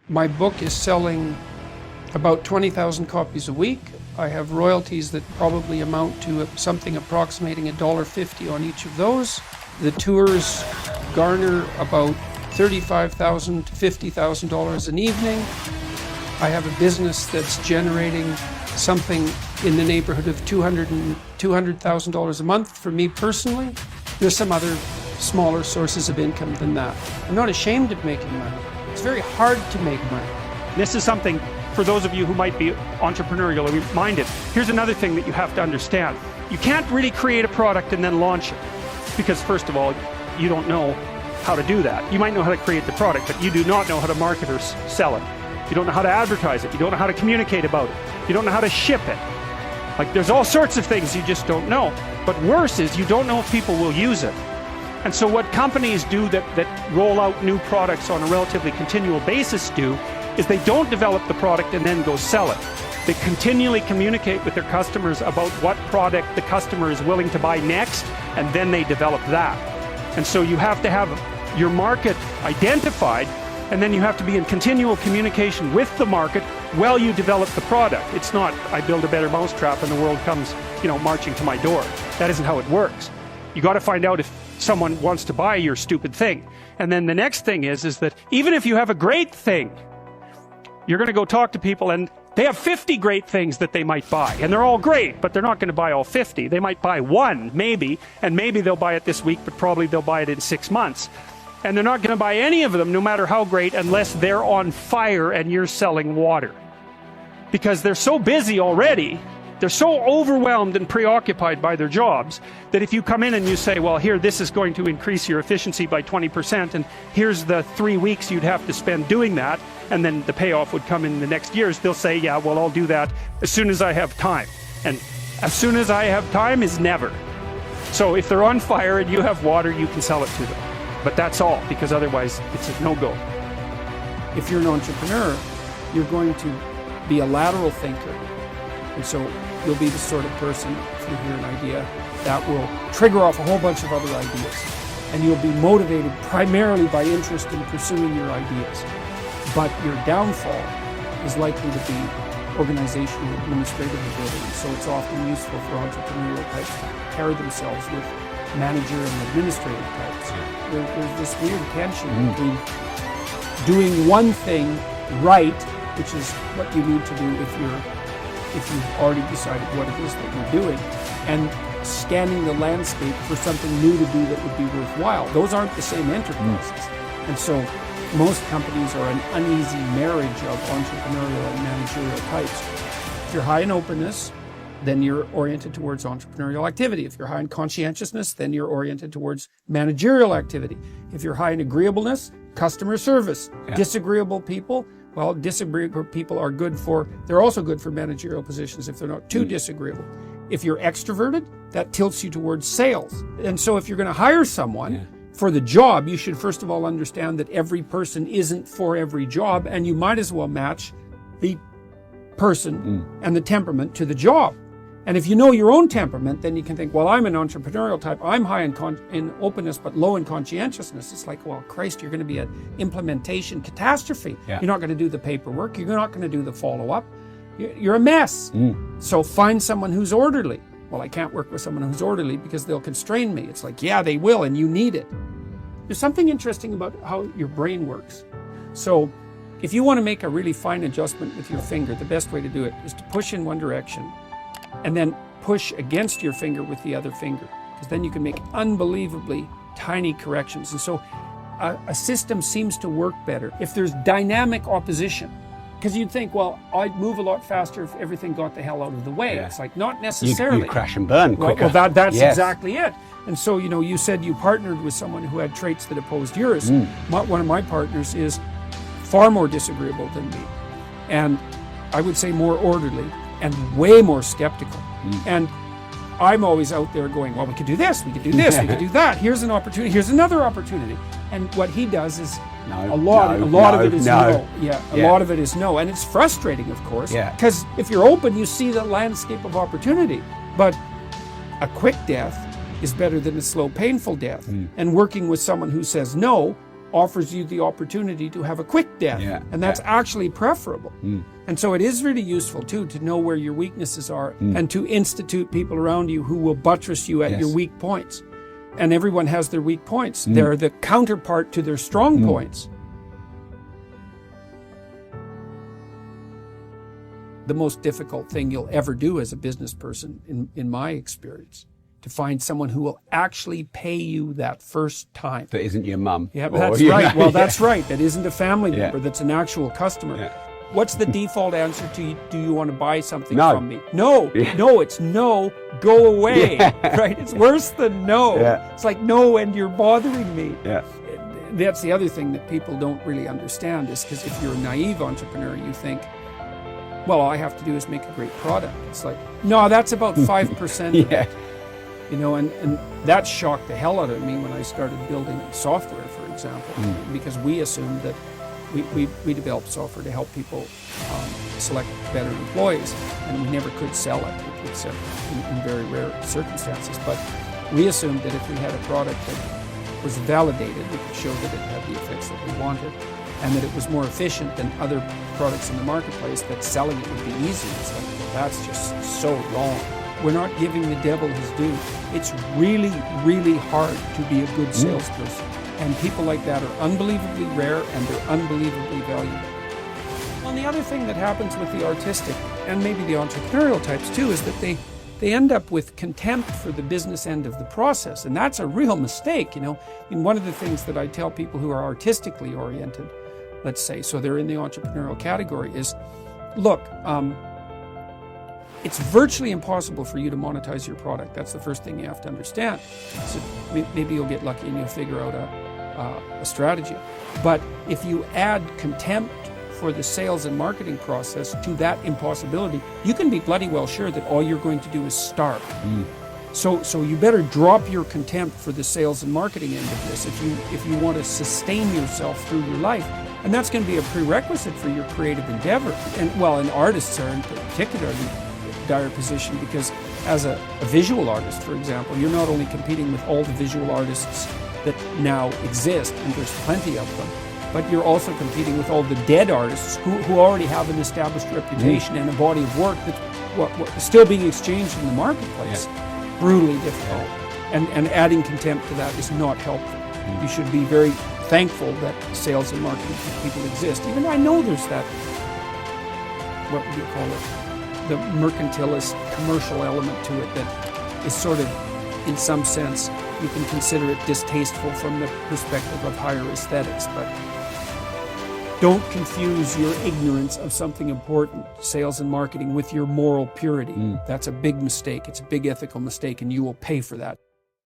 My book is selling about 20,000 copies a week. I have royalties that probably amount to something approximating $1.50 on each of those. The tours garner about $35,000 to $50,000 an evening. I have a business that's generating something in the neighborhood of $200,000 a month for me personally. There's some other smaller sources of income than that. I'm not ashamed of making money. It's very hard to make money. This is something for those of you who might be entrepreneurially minded. Here's another thing that you have to understand. You can't really create a product and then launch it, because first of all, you don't know how to do that. You might know how to create the product, but you do not know how to market or sell it. You don't know how to advertise it. You don't know how to communicate about it. You don't know how to ship it. Like, there's all sorts of things you just don't know. But worse is you don't know if people will use it. And so what companies do that roll out new products on a relatively continual basis do is they don't develop the product and then go sell it. They continually communicate with their customers about what product the customer is willing to buy next, and then they develop that. And so you have to have your market identified, and then you have to be in continual communication with the market while you develop the product. It's not, I build a better mousetrap and the world comes, marching to my door. That isn't how it works. You got to find out if someone wants to buy your stupid thing. And then the next thing is that even if you have a great thing, you're going to go talk to people and they have 50 great things that they might buy. And they're all great, but they're not going to buy all 50. They might buy one, maybe, and maybe they'll buy it this week, but probably they'll buy it in 6 months. And they're not going to buy any of them, no matter how great, unless they're on fire and you're selling water. Because they're so busy already, they're so overwhelmed and preoccupied by their jobs, that if you come in and you say, well, here, this is going to increase your efficiency by 20%, and here's the 3 weeks you'd have to spend doing that, and then the payoff would come in the next years, they'll say, yeah, well, I'll do that as soon as I have time. And as soon as I have time is never. So if they're on fire and you have water, you can sell it to them. But that's all, because otherwise it's a no-go. If you're an entrepreneur, you're going to be a lateral thinker. And so you'll be the sort of person, if you hear an idea, that will trigger off a whole bunch of other ideas. And you'll be motivated primarily by interest in pursuing your ideas. But your downfall is likely to be organizational and administrative ability. So it's often useful for entrepreneurial types to pair themselves with manager and administrative types. There's this weird tension between doing one thing right, which is what you need to do if you've already decided what it is that you're doing, and scanning the landscape for something new to do that would be worthwhile. Those aren't the same enterprises. And so most companies are an uneasy marriage of entrepreneurial and managerial types. If you're high in openness, then you're oriented towards entrepreneurial activity. If you're high in conscientiousness, then you're oriented towards managerial activity. If you're high in agreeableness, customer service. Yeah. Disagreeable people, well, disagreeable people are they're also good for managerial positions if they're not too disagreeable. If you're extroverted, that tilts you towards sales. And so if you're going to hire someone for the job, you should first of all understand that every person isn't for every job, and you might as well match the person and the temperament to the job. And if you know your own temperament, then you can think, well, I'm an entrepreneurial type. I'm high in openness, but low in conscientiousness. It's like, well, Christ, you're going to be an implementation catastrophe. Yeah. You're not going to do the paperwork. You're not going to do the follow-up. You're a mess. So find someone who's orderly. Well, I can't work with someone who's orderly because they'll constrain me. It's like, yeah, they will, and you need it. There's something interesting about how your brain works. So if you want to make a really fine adjustment with your finger, the best way to do it is to push in one direction and then push against your finger with the other finger, because then you can make unbelievably tiny corrections. And so a system seems to work better if there's dynamic opposition. Because you'd think, well, I'd move a lot faster if everything got the hell out of the way. Yeah. It's like, not necessarily. You crash and burn quicker. Well, that's exactly it. And so, you said you partnered with someone who had traits that opposed yours. One of my partners is far more disagreeable than me. And I would say more orderly and way more skeptical. And I'm always out there going, well, we could do this, we could do this, we could do that. Here's an opportunity, here's another opportunity. And what he does is a lot of it is no. Yeah, a lot of it is no. And it's frustrating, of course, because if you're open, you see the landscape of opportunity. But a quick death is better than a slow, painful death. And working with someone who says no offers you the opportunity to have a quick death. Yeah, And that's actually preferable. And so it is really useful too to know where your weaknesses are and to institute people around you who will buttress you at your weak points. And everyone has their weak points. They're the counterpart to their strong points. The most difficult thing you'll ever do as a business person, in my experience, to find someone who will actually pay you that first time. That isn't your mum. Yeah, that's right. Well, that's right. That isn't a family member. That's an actual customer. Yeah. What's the default answer to, do you want to buy something No. from me? No. No, it's no, go away. Right? It's worse than no. Yeah. It's like, no, and you're bothering me. Yeah. That's the other thing that people don't really understand, is because if you're a naive entrepreneur, you think, well, all I have to do is make a great product. It's like, no, that's about 5% of it. You know, and that shocked the hell out of me when I started building software, for example, because we assumed that we developed software to help people select better employees, and we never could sell it except in very rare circumstances. But we assumed that if we had a product that was validated, we could show that it had the effects that we wanted, and that it was more efficient than other products in the marketplace, that selling it would be easy. It's like, well, that's just so wrong. We're not giving the devil his due. It's really, really hard to be a good salesperson. And people like that are unbelievably rare, and they're unbelievably valuable. And the other thing that happens with the artistic and maybe the entrepreneurial types too is that they end up with contempt for the business end of the process. And that's a real mistake, you know. I mean, one of the things that I tell people who are artistically oriented, let's say, so they're in the entrepreneurial category, is, look, it's virtually impossible for you to monetize your product. That's the first thing you have to understand. So maybe you'll get lucky and you'll figure out a strategy. But if you add contempt for the sales and marketing process to that impossibility, you can be bloody well sure that all you're going to do is starve. So you better drop your contempt for the sales and marketing end of this if you want to sustain yourself through your life. And that's going to be a prerequisite for your creative endeavor. And artists are in particularly dire position, because as a visual artist, for example, you're not only competing with all the visual artists that now exist, and there's plenty of them, but you're also competing with all the dead artists who already have an established reputation and a body of work that's still being exchanged in the marketplace. Brutally difficult. And adding contempt to that is not helpful. You should be very thankful that sales and marketing people exist, even though I know there's that, what would you call it, the mercantilist commercial element to it that is sort of, in some sense, you can consider it distasteful from the perspective of higher aesthetics. But don't confuse your ignorance of something important, sales and marketing, with your moral purity. That's a big mistake. It's a big ethical mistake, and you will pay for that.